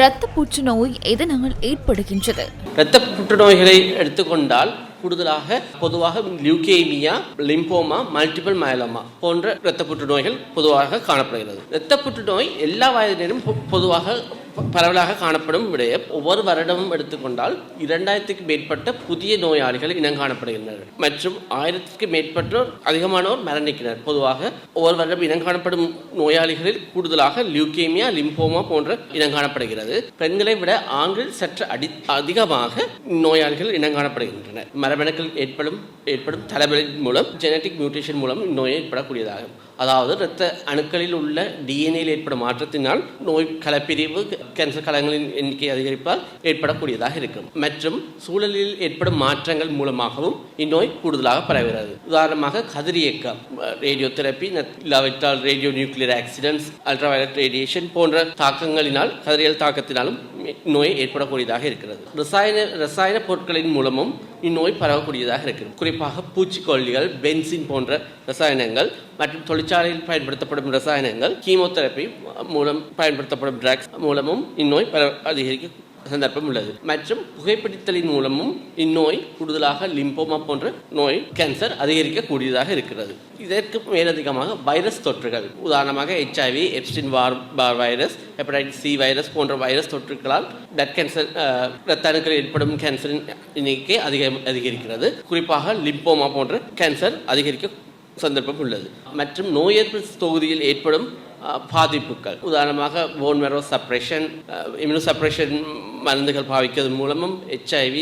இரத்த புற்றுநோய் எதனால் ஏற்படுகின்றது? இரத்த புற்றுநோய்களை எடுத்துக்கொண்டால் கூடுதலாக பொதுவாக லியூகேமியா, லிம்போமா, மல்டிபிள் மயலோமா போன்ற இரத்த புற்றுநோய்கள் பொதுவாக காணப்படுகிறது. இரத்த புற்றுநோய் எல்லா வயதினரும் பொதுவாக பரவலாக காணப்படும் விடயம். ஒவ்வொரு வருடமும் எடுத்துக்கொண்டால் 2000க்கு மேற்பட்ட புதிய நோயாளிகள் இனம் காணப்படுகின்றனர் மற்றும் 1000க்கு மேற்பட்டோர் அதிகமானோர் மரணிக்கின்றனர். பொதுவாக ஒவ்வொரு வருடம் இனம் காணப்படும் நோயாளிகளில் கூடுதலாக லியூகேமியா, லிம்போமா போன்ற இனம் காணப்படுகிறது. பெண்களை விட ஆண்கள் சற்று அதிகமாக நோயாளிகள் இனம் காணப்படுகின்றனர். மரபணுக்கள் ஏற்படும் தலைவலின் மூலம் ஜெனட்டிக் மியூட்டேஷன் மூலம் இந்நோய் ஏற்படக்கூடியதாகும். அதாவது இரத்த அணுக்களில் உள்ள டிஎன்ஏயில் ஏற்படும் மாற்றத்தினால் நோய் கலப்பிரிவு, கேன்சர் கலங்களின் எண்ணிக்கை அதிகரிப்பால் ஏற்படக்கூடியதாக இருக்கும். மற்றும் சூழலில் ஏற்படும் மாற்றங்கள் மூலமாகவும் இந்நோய் கூடுதலாக பரவுகிறது. உதாரணமாக கதிரியக்கம், ரேடியோ தெரப்பி, இல்லாவிட்டால் radio nuclear accidents, ultraviolet radiation போன்ற தாக்கங்களினால், கதிரியல் தாக்கத்தினாலும் நோய் ஏற்படக்கூடியதாக இருக்கிறது. ரசாயன பொருட்களின் மூலமும் இந்நோய் பரவக்கூடியதாக இருக்கிறது. குறிப்பாக பூச்சிக்கொல்லிகள், பென்சின் போன்ற ரசாயனங்கள் மற்றும் தொழிற்சாலையில் பயன்படுத்தப்படும் ரசாயனங்கள், கீமோதெரப்பி மூலம் பயன்படுத்தப்படும் ட்ரக்ஸ் மூலமும் இந்நோய் அதிகரிக்க சந்தர்ப்பம் உள்ளது. மற்றும் புகைப்பிடித்தலின் மூலமும் இந்நோய் கூடுதலாக லிம்போமா போன்ற நோய், கேன்சர் அதிகரிக்கக்கூடியதாக இருக்கிறது. இதற்கு மேலதிகமாக வைரஸ் தொற்றுகள், உதாரணமாக HIV, எப்ஸ்டின் பார் வைரஸ், ஹெப்படைட்டிஸ் C வைரஸ் போன்ற வைரஸ் தொற்றுகளால் பிளட் கேன்சர், இரத்த அணுக்களில் ஏற்படும் கேன்சரின் எண்ணிக்கை அதிகரிக்கிறது. குறிப்பாக லிம்போமா போன்ற கேன்சர் அதிகரிக்க சந்தர்ப்பம் உள்ளது. மற்றும் நோய் எதிர்ப்பு தொகுதியில் ஏற்படும் பாதிப்புகள், உதாரணமாக போன் மேரோ சப்ரேஷன், இம்யூனோ சப்ரேஷன் மருந்துகள் பாவிப்பதன் மூலமும், HIV,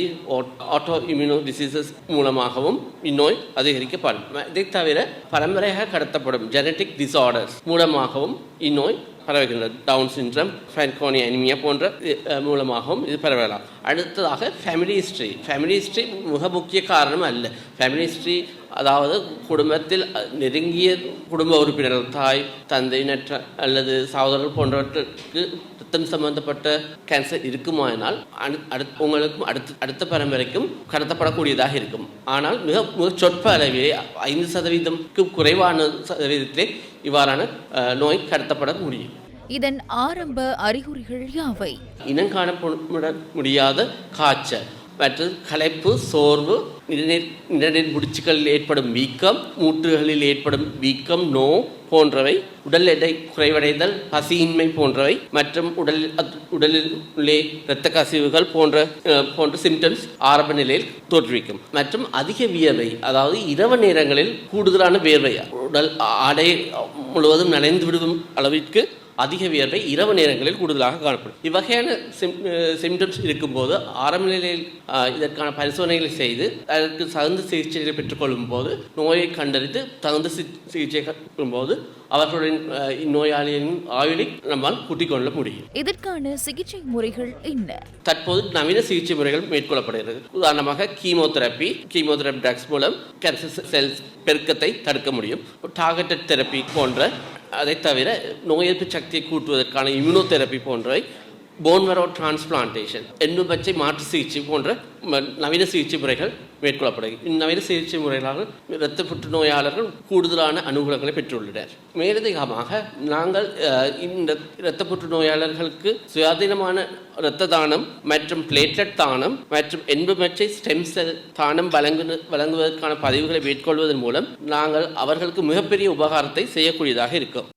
ஆட்டோ இம்யூனோ டிசீசஸ் மூலமாகவும் இந்நோய் அதிகரிக்கப்படும். இதை தவிர பரம்பரையாக கடத்தப்படும் ஜெனட்டிக் டிசார்டர்ஸ் மூலமாகவும் இந்நோய் பரவுகின்றது. டவுன் சிண்ட்ரம், ஃபேன்கோனி அனிமியா போன்ற மூலமாகவும் இது பரவலாம். அடுத்ததாக ஃபேமிலி ஹிஸ்ட்ரி மிக முக்கிய காரணம் அல்ல. ஃபேமிலி ஹிஸ்ட்ரி அதாவது குடும்பத்தில் நெருங்கிய குடும்ப உறுப்பினர்கள், தாய், தந்தையினர் அல்லது சகோதரர்கள் போன்றவற்றுக்கு ரத்தம் சம்பந்தப்பட்ட கேன்சர் இருக்குமானால் உங்களுக்கும் அடுத்த பரம்பரைக்கும் கடத்தப்படக்கூடியதாக இருக்கும். ஆனால் மிக சொற்ப அளவிலே 5% குறைவான சதவீதத்திலே இவ்வாறான நோய் கடத்தப்பட முடியும். இதன் ஆரம்ப அறிகுறிகள் யாவை? இனம் காணப்பட முடியாத காய்ச்சல் மற்றும் களைப்பு, சோர்வு, நிணநீர் முடிச்சுகளில் ஏற்படும் வீக்கம், மூட்டுகளில் ஏற்படும் வீக்கம், நோ போன்றவை, உடல் எடை குறைவடைதல், பசியின்மை போன்றவை மற்றும் உடலில் உள்ளே இரத்த கசிவுகள் போன்ற சிம்டம்ஸ் ஆரம்ப நிலையில் தோற்றுவிக்கும். மற்றும் அதிக வியர்வை, அதாவது இரவு நேரங்களில் கூடுதலான வியர்வை, உடல் ஆடை முழுவதும் நனைந்து விடும் அளவிற்கு அதிக வியர்வை இரவு நேரங்களில் கூடுதலாக காணப்படும். இவ்வகையான சிம்டம்ஸ் இருக்கும்போது ஆரம்ப நிலையில் இதற்கான பரிசோதனைகளை செய்து அதற்கு தகுந்த சிகிச்சைகளை பெற்றுக்கொள்ளும் போது, நோயை கண்டறிந்து தகுந்த சிகிச்சை போது அவர்களுடைய இந்நோயாளியின் ஆயுளை நம்மால் கூட்டிக் கொள்ள முடியும். இதற்கான சிகிச்சை முறைகள் என்ன? தற்போது நவீன சிகிச்சை முறைகள் மேற்கொள்ளப்படுகிறது. உதாரணமாக கீமோதெரப்பி ட்ரக்ஸ் மூலம் கேன்சர் செல்ஸ் பெருக்கத்தை தடுக்க முடியும். டார்கெட்டட் தெரப்பி போன்ற, அதை தவிர நோய் எதிர்ப்பு சக்தியை கூட்டுவதற்கான இம்யூனோதெரப்பி போன்றவை, போன் மேரோ டிரான்ஸ்பிளான்டேஷன், எண்பு மாற்று சிகிச்சை போன்ற நவீன சிகிச்சை முறைகள் மேற்கொள்ளப்படுகிறது. இந்நவீன சிகிச்சை முறைகளாக இரத்த புற்றுநோயாளர்கள் கூடுதலான அனுகூலங்களை பெற்றுள்ளனர். மேலதிகமாக நாங்கள் இந்த இரத்த புற்றுநோயாளர்களுக்கு சுயாதீனமான இரத்த தானம் மற்றும் பிளேட்லெட் தானம் மற்றும் எண்பு ஸ்டெம் செல் தானம் வழங்குவதற்கான பதிவுகளை மேற்கொள்வதன் மூலம் நாங்கள் அவர்களுக்கு மிகப்பெரிய உபகாரத்தை செய்யக்கூடியதாக இருக்கும்.